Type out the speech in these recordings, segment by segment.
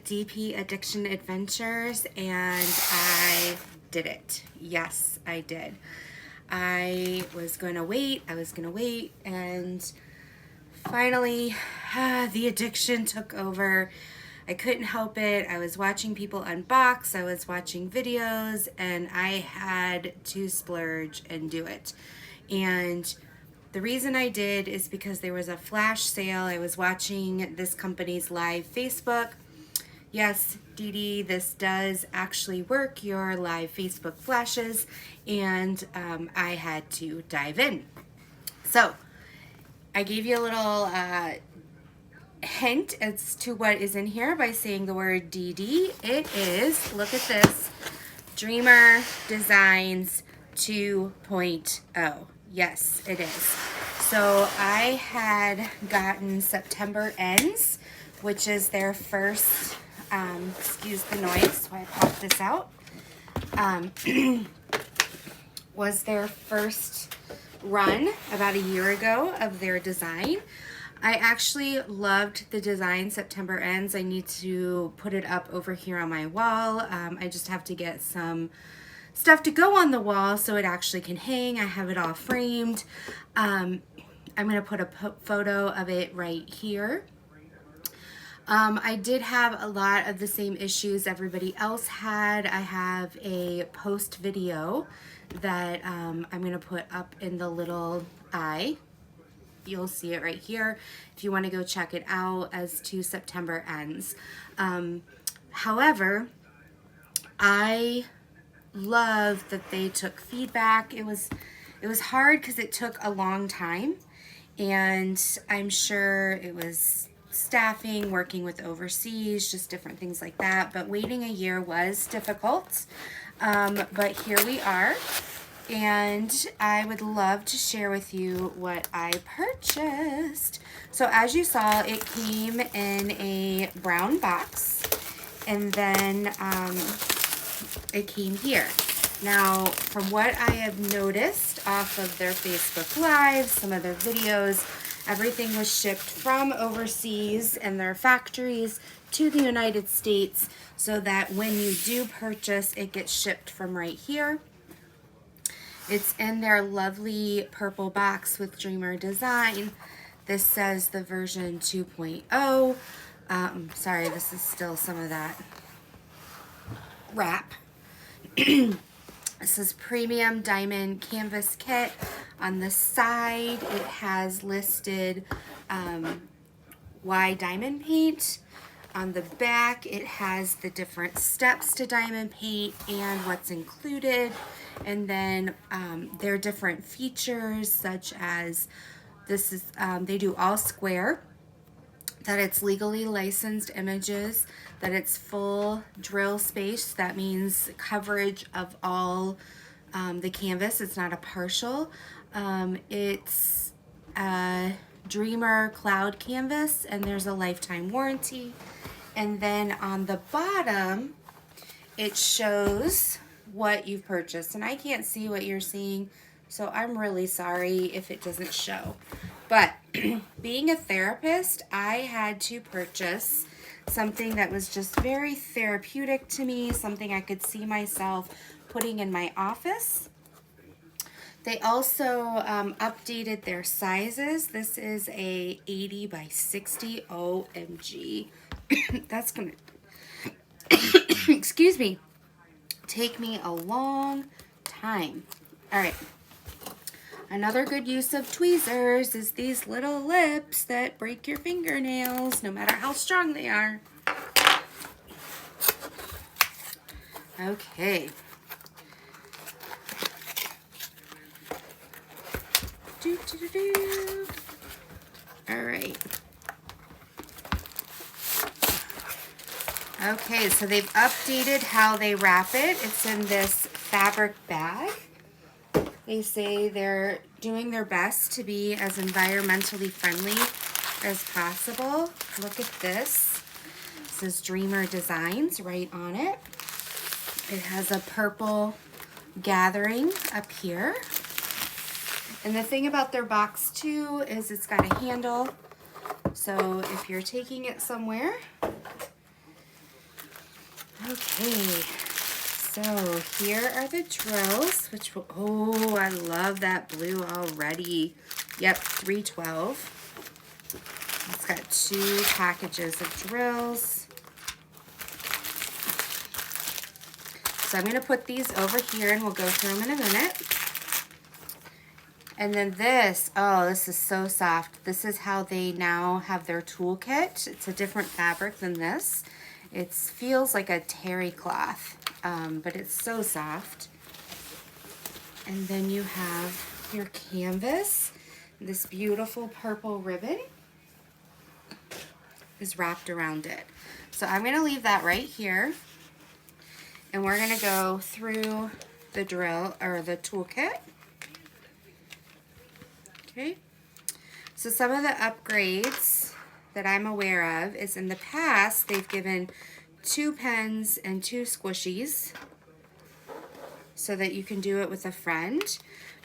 DP Addiction Adventures, and I did it. Yes, I did. I was going to wait, and finally, the addiction took over. I couldn't help it. I was watching people unbox, I was watching videos, and I had to splurge and do it. And the reason I did is because there was a flash sale. I was watching this company's live Facebook. Yes, Dee Dee, this does actually work, your live Facebook flashes, and I had to dive in. So I gave you a little hint as to what is in here by saying the word Dee Dee. It is, look at this, Dreamer Designs 2.0. Yes, it is. So I had gotten September Ends, which is their first, excuse the noise, so I pop this out, was their first run about a year ago of their design. I actually loved the design, September Ends. I need to put it up over here on my wall. I just have to get some stuff to go on the wall so it actually can hang. I have it all framed. I'm going to put a photo of it right here. I did have a lot of the same issues everybody else had. I have a post video that I'm going to put up in the little eye. You'll see it right here if you want to go check it out as to September Ends. However, I love that they took feedback. It was hard because it took a long time, and I'm sure it was staffing, working with overseas, just different things like that. But waiting a year was difficult. But here we are, and I would love to share with you what I purchased. So as you saw, it came in a brown box, and then it came here. Now, from what I have noticed off of their Facebook Live, some of their videos, everything was shipped from overseas and their factories to the United States, so that when you do purchase, it gets shipped from right here. It's in their lovely purple box with Dreamer Design. This says the version 2.0. Sorry, this is still some of that wrap. This is premium diamond canvas kit. On the side, it has listed why diamond paint. On the back, it has the different steps to diamond paint and what's included. And then their different features, such as this is, they do all square, that it's legally licensed images, that it's full drill space. That means coverage of all the canvas. It's not a partial. It's a Dreamer cloud canvas, and there's a lifetime warranty. And then on the bottom, it shows what you've purchased. And I can't see what you're seeing, so I'm really sorry if it doesn't show. But being a therapist, I had to purchase something that was just very therapeutic to me, something I could see myself putting in my office. They also updated their sizes. This is a 80 by 60. OMG. That's gonna, excuse me, take me a long time. All right. Another good use of tweezers is these little lips that break your fingernails, no matter how strong they are. Okay. All right. Okay, so they've updated how they wrap it. It's in this fabric bag. They say they're doing their best to be as environmentally friendly as possible. Look at this. This is Dreamer Designs right on it. It has a purple gathering up here. And the thing about their box too is it's got a handle. So if you're taking it somewhere, Okay, so here are the drills, which will, oh, I love that blue already. Yep, 312. It's got 2 packages of drills. So I'm going to put these over here and we'll go through them in a minute. And then this, oh, this is so soft. This is how they now have their toolkit. It's a different fabric than this. It feels like a terry cloth, but it's so soft. And then you have your canvas. This beautiful purple ribbon is wrapped around it. So I'm going to leave that right here. And we're going to go through the drill, or the toolkit. Okay. So some of the upgrades that I'm aware of is in the past, they've given 2 pens and 2 squishies so that you can do it with a friend.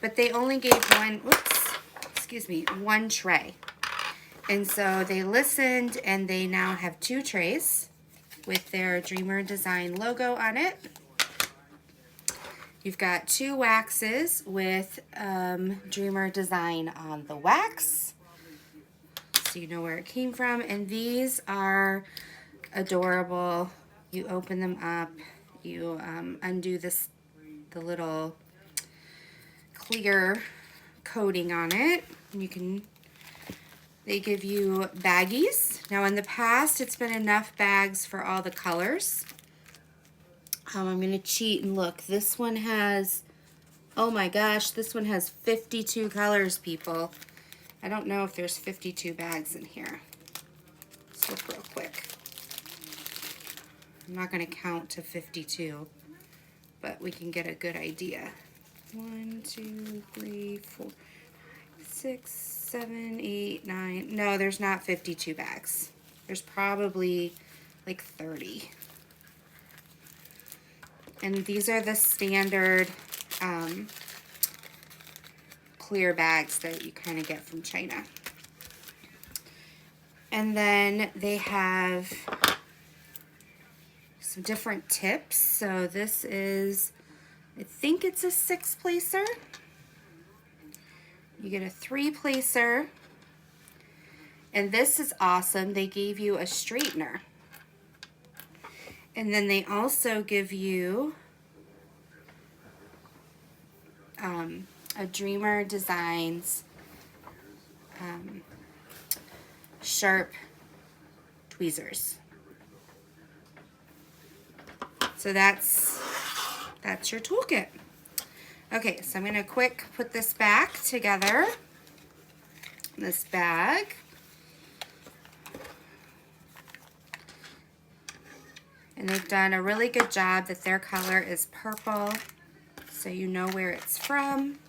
But they only gave one tray. And so they listened and they now have 2 trays with their Dreamer Design logo on it. You've got 2 waxes with Dreamer Design on the wax, so you know where it came from. And these are adorable. You open them up, you undo the little clear coating on it. They give you baggies. Now in the past, it's been enough bags for all the colors. I'm going to cheat and look. This one has, oh my gosh, this one has 52 colors, people. I don't know if there's 52 bags in here. Let's look real quick. I'm not going to count to 52, but we can get a good idea. 1, 2, 3, 4, 6, 7, 8, 9. No, there's not 52 bags. There's probably like 30. And these are the standard clear bags that you kind of get from China. And then they have some different tips. So this is, I think it's a 6-placer. You get a 3-placer. And this is awesome. They gave you a straightener. And then they also give you a Dreamer Designs sharp tweezers. So that's your toolkit. Okay, so I'm going to quick put this back together in this bag. And they've done a really good job that their color is purple, so you know where it's from.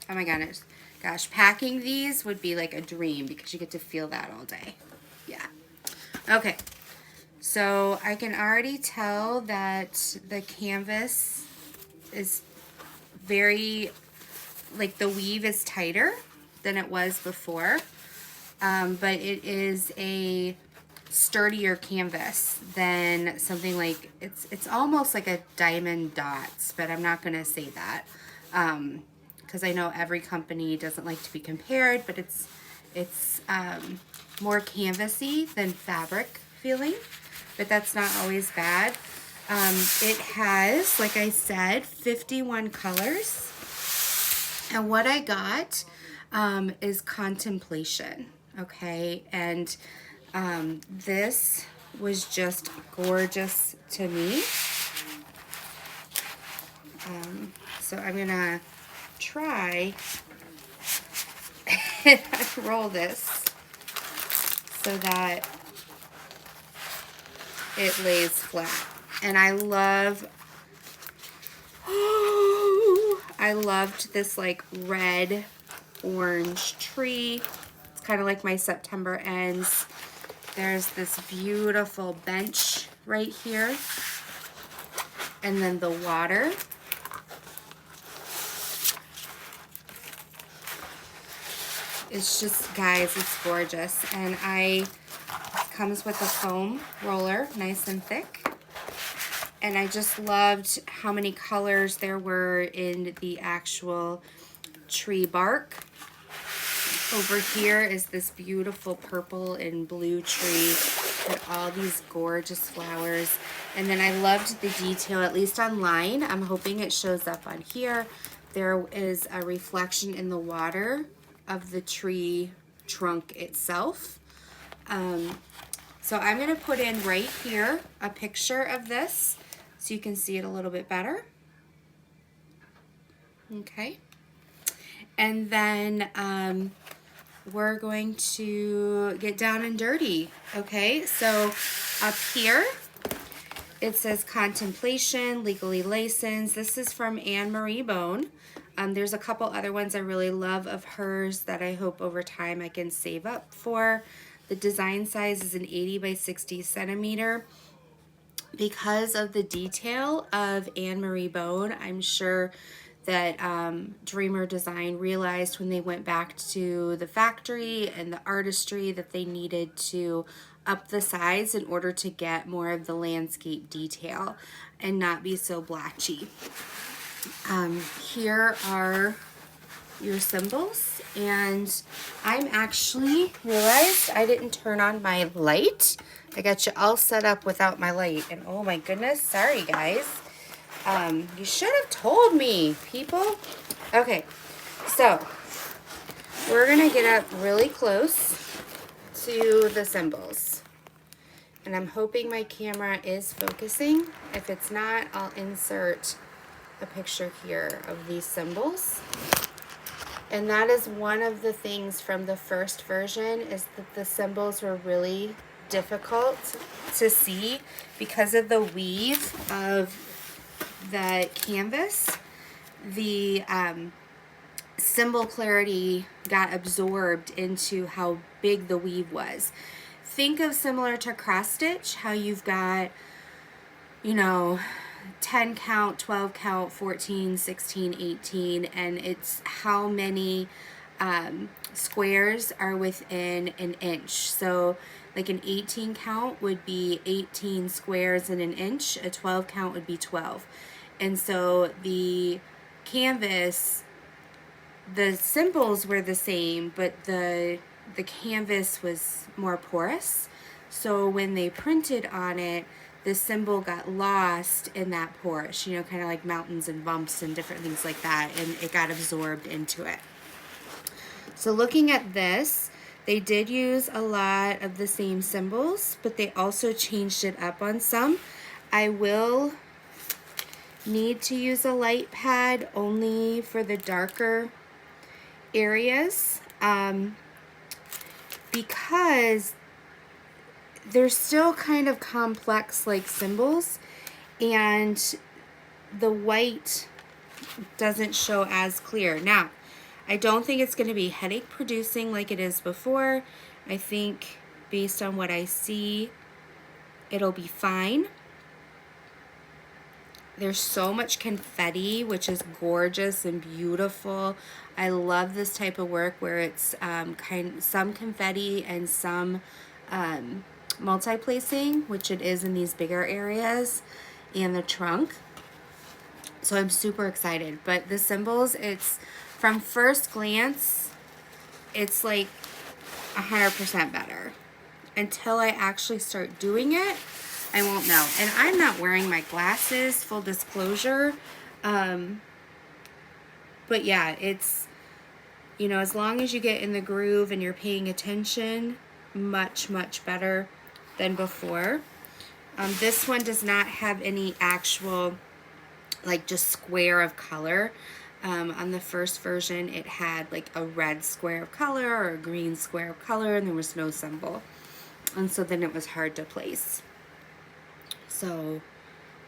Oh my goodness. Gosh, packing these would be like a dream because you get to feel that all day. Yeah. Okay. So I can already tell that the canvas is very, like the weave is tighter than it was before. But it is a sturdier canvas than something like, it's almost like a Diamond Dots, but I'm not going to say that because I know every company doesn't like to be compared, but it's more canvasy than fabric feeling, but that's not always bad. It has, like I said, 51 colors, and what I got is Contemplation. Okay, and this was just gorgeous to me. So I'm gonna try and roll this so that it lays flat. And I loved this like red orange tree. It's kind of like my September ends. There's this beautiful bench right here, and then the water. It's just, guys, it's gorgeous. And I've comes with a foam roller, nice and thick. And I just loved how many colors there were in the actual tree bark. Over here is this beautiful purple and blue tree with all these gorgeous flowers. And then I loved the detail, at least online. I'm hoping it shows up on here. There is a reflection in the water of the tree trunk itself. So I'm going to put in right here a picture of this so you can see it a little bit better. Okay. And then we're going to get down and dirty. Okay, so up here it says contemplation, legally licensed. This is from Anne Marie Bone. There's a couple other ones I really love of hers that I hope over time I can save up for. The design size is an 80 by 60 centimeter. Because of the detail of Anne Marie Bone, I'm sure that Dreamer Design realized when they went back to the factory and the artistry that they needed to up the size in order to get more of the landscape detail and not be so blotchy. Here are your symbols, and I'm actually realized I didn't turn on my light. I got you all set up without my light, and oh my goodness, sorry guys. You should have told me, people. Okay, so we're gonna get up really close to the symbols. And I'm hoping my camera is focusing. If it's not, I'll insert a picture here of these symbols. And that is one of the things from the first version, is that the symbols were really difficult to see because of the weave of the canvas. The symbol clarity got absorbed into how big the weave was. Think of similar to cross stitch, how you've got, you know, 10 count, 12 count, 14, 16, 18, and it's how many squares are within an inch. So like an 18 count would be 18 squares in an inch, a 12 count would be 12. And so the canvas, the symbols were the same, but the canvas was more porous. So when they printed on it, the symbol got lost in that porous, you know, kind of like mountains and bumps and different things like that, and it got absorbed into it. So looking at this, they did use a lot of the same symbols, but they also changed it up on some. I will need to use a light pad only for the darker areas because they're still kind of complex like symbols, and the white doesn't show as clear. Now, I don't think it's going to be headache producing like it is before. I think based on what I see, it'll be fine. There's so much confetti, which is gorgeous and beautiful. I love this type of work where it's some confetti and some multi-placing, which it is in these bigger areas, and the trunk. So I'm super excited. But the symbols, it's from first glance, it's like 100% better. Until I actually start doing it, I won't know. And I'm not wearing my glasses, full disclosure. But yeah, it's, you know, as long as you get in the groove and you're paying attention, much, much better than before. This one does not have any actual, like, just square of color. On the first version, it had like a red square of color or a green square of color, and there was no symbol. And so then it was hard to place. So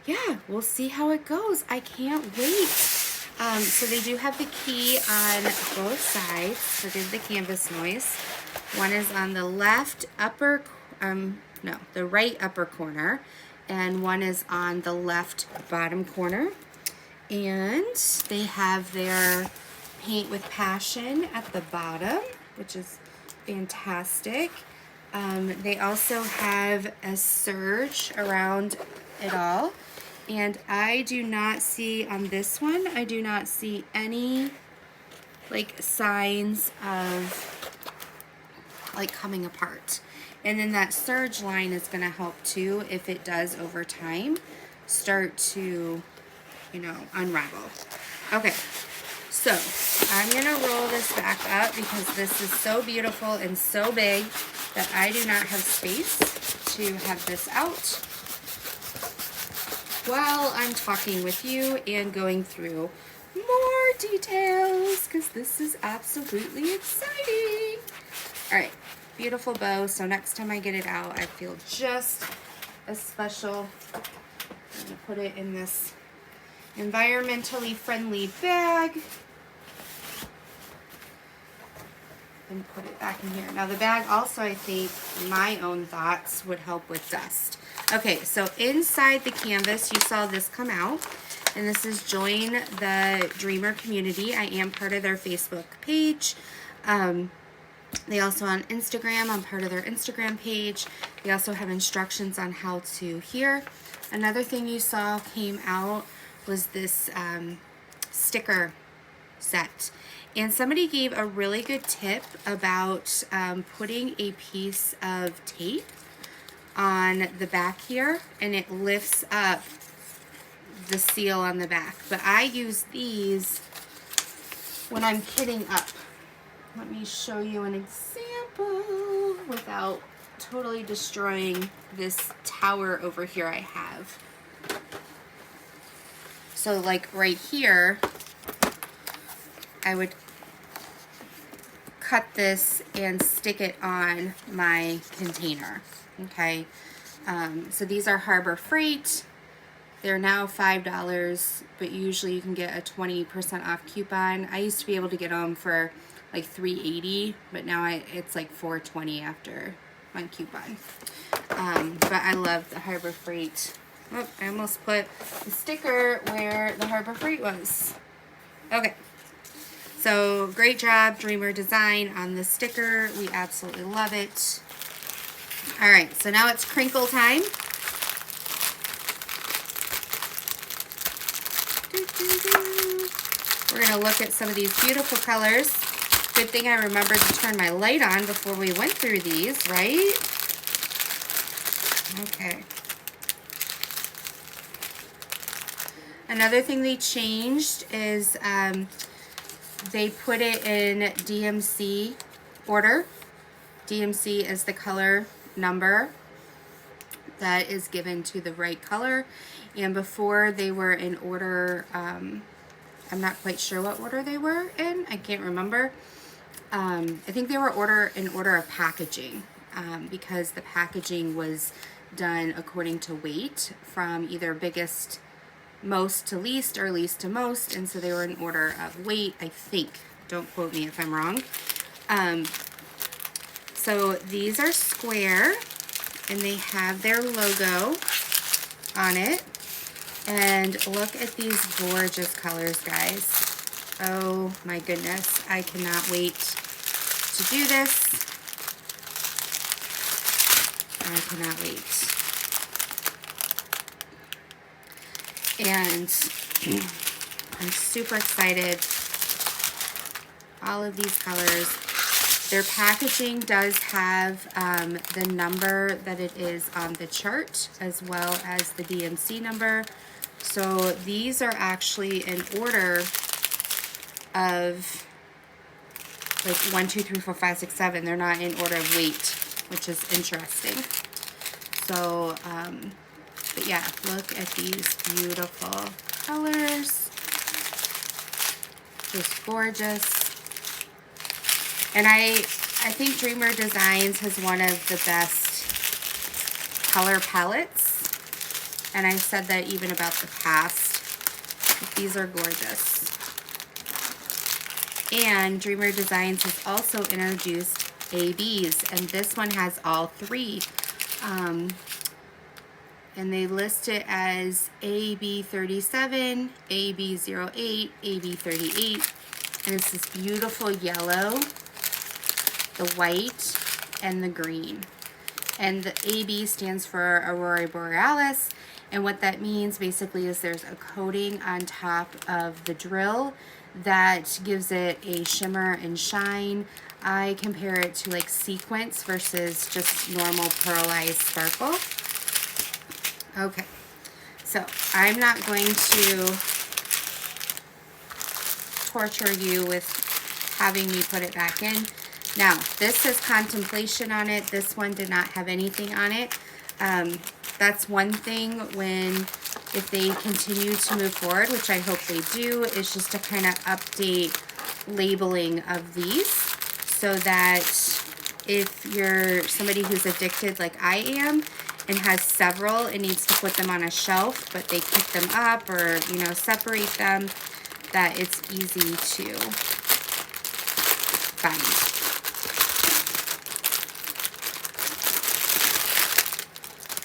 yeah, we'll see how it goes. I can't wait. So they do have the key on both sides. Forgive the canvas noise. One is on the left upper, the right upper corner, and one is on the left bottom corner. And they have their Paint with Passion at the bottom, which is fantastic. They also have a serge around it all. And I do not see on this one, I do not see any like signs of like coming apart. And then that serge line is going to help too if it does over time start to, you know, unravel. Okay, so I'm going to roll this back up because this is so beautiful and so big that I do not have space to have this out while I'm talking with you and going through more details because this is absolutely exciting. All right, beautiful bow. So next time I get it out, I feel just as special. I'm gonna put it in this environmentally friendly bag and put it back in here. Now the bag also, I think, my own thoughts, would help with dust. Okay, so inside the canvas, you saw this come out, and this is Join the Dreamer Community. I am part of their Facebook page. They also on Instagram, I'm part of their Instagram page. They also have instructions on how to here. Another thing you saw came out was this sticker set. And somebody gave a really good tip about putting a piece of tape on the back here, and it lifts up the seal on the back. But I use these when I'm kitting up. Let me show you an example without totally destroying this tower over here I have. So like right here, I would cut this and stick it on my container. Okay, so these are Harbor Freight. They're now $5, but usually you can get a 20% off coupon. I used to be able to get them for like $3.80, but now it's like $4.20 after one coupon. But I love the Harbor Freight. Oh, I almost put the sticker where the Harbor Freight was. Okay. So great job, Dreamer Design, on the sticker. We absolutely love it. All right, so now it's crinkle time. We're gonna look at some of these beautiful colors. Good thing I remembered to turn my light on before we went through these, right? Okay. Another thing they changed is they put it in DMC order. DMC is the color number that is given to the right color. And before they were in order, I'm not quite sure what order they were in. I can't remember. I think they were in order of packaging because the packaging was done according to weight from either biggest most to least or least to most, and so they were in order of weight, I think. Don't quote me if I'm wrong. So these are square, and they have their logo on it. And look at these gorgeous colors, guys. Oh my goodness, I cannot wait to do this. I cannot wait. And I'm super excited. All of these colors. Their packaging does have the number that it is on the chart, as well as the DMC number. So these are actually in order of like 1, 2, 3, 4, 5, 6, 7. They're not in order of weight, which is interesting. So, but yeah, look at these beautiful colors. Just gorgeous. And I think Dreamer Designs has one of the best color palettes. And I've said that even about the past. But these are gorgeous. And Dreamer Designs has also introduced ABs. And this one has all three. And they list it as AB37, AB08, AB38. And it's this beautiful yellow, the white, and the green. And the AB stands for Aurora Borealis. And what that means basically is there's a coating on top of the drill that gives it a shimmer and shine. I compare it to like sequins versus just normal pearlized sparkle. Okay, so I'm not going to torture you with having me put it back in. Now, this says contemplation on it. This one did not have anything on it. That's one thing if they continue to move forward, which I hope they do, is just to kind of update labeling of these so that if you're somebody who's addicted like I am and has several and needs to put them on a shelf, but they pick them up or, you know, separate them, that it's easy to find.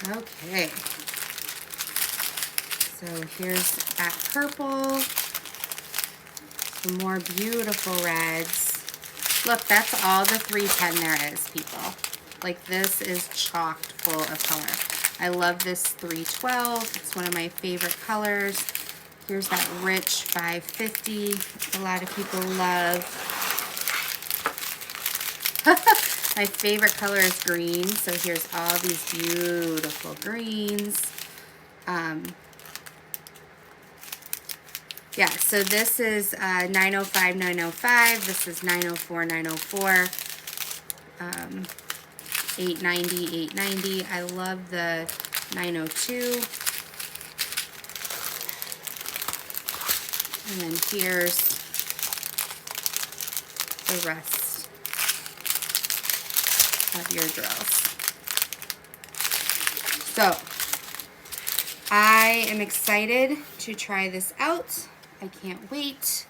Okay, so here's that purple, some more beautiful reds. Look, that's all the 310 there is, people. Like, this is chocked full of color. I love this 312. It's one of my favorite colors. Here's that rich 550. A lot of people love. My favorite color is green, so here's all these beautiful greens. Yeah, so this is 905, 905. This is 904, 904. 890, 890. I love the 902. And then here's the rest of your drills. So I am excited to try this out. I can't wait.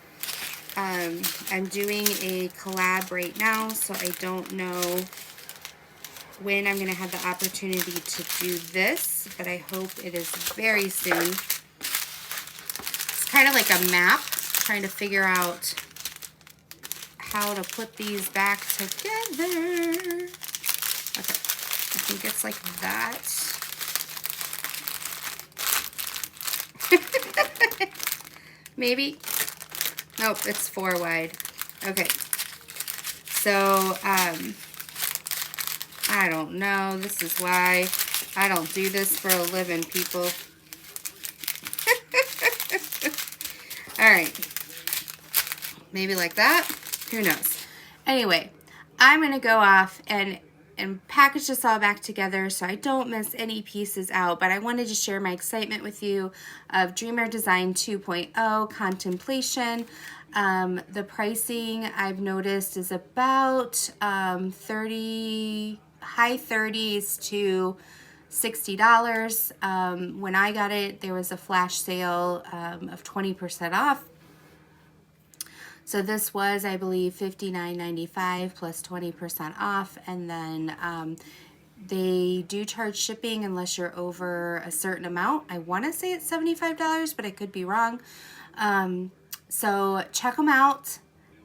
I'm doing a collab right now, so I don't know when I'm going to have the opportunity to do this, but I hope it is very soon. It's kind of like a map, trying to figure out how to put these back together. Okay, I think it's like that. Maybe. Nope, it's 4 wide. Okay. So, I don't know. This is why I don't do this for a living, people. All right. Maybe like that. Who knows? Anyway, I'm going to go off and package this all back together so I don't miss any pieces out, but I wanted to share my excitement with you of Dreamer Design 2.0 Contemplation. The pricing I've noticed is about high 30s to $60. When I got it, there was a flash sale of 20% off. So this was, I believe, $59.95 plus 20% off, and then they do charge shipping unless you're over a certain amount. I want to say it's $75, but I could be wrong. So check them out.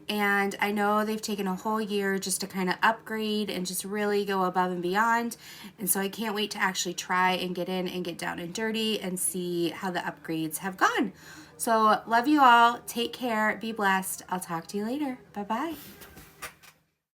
And I know they've taken a whole year just to kind of upgrade and just really go above and beyond. And so I can't wait to actually try and get in and get down and dirty and see how the upgrades have gone. So love you all. Take care. Be blessed. I'll talk to you later. Bye-bye.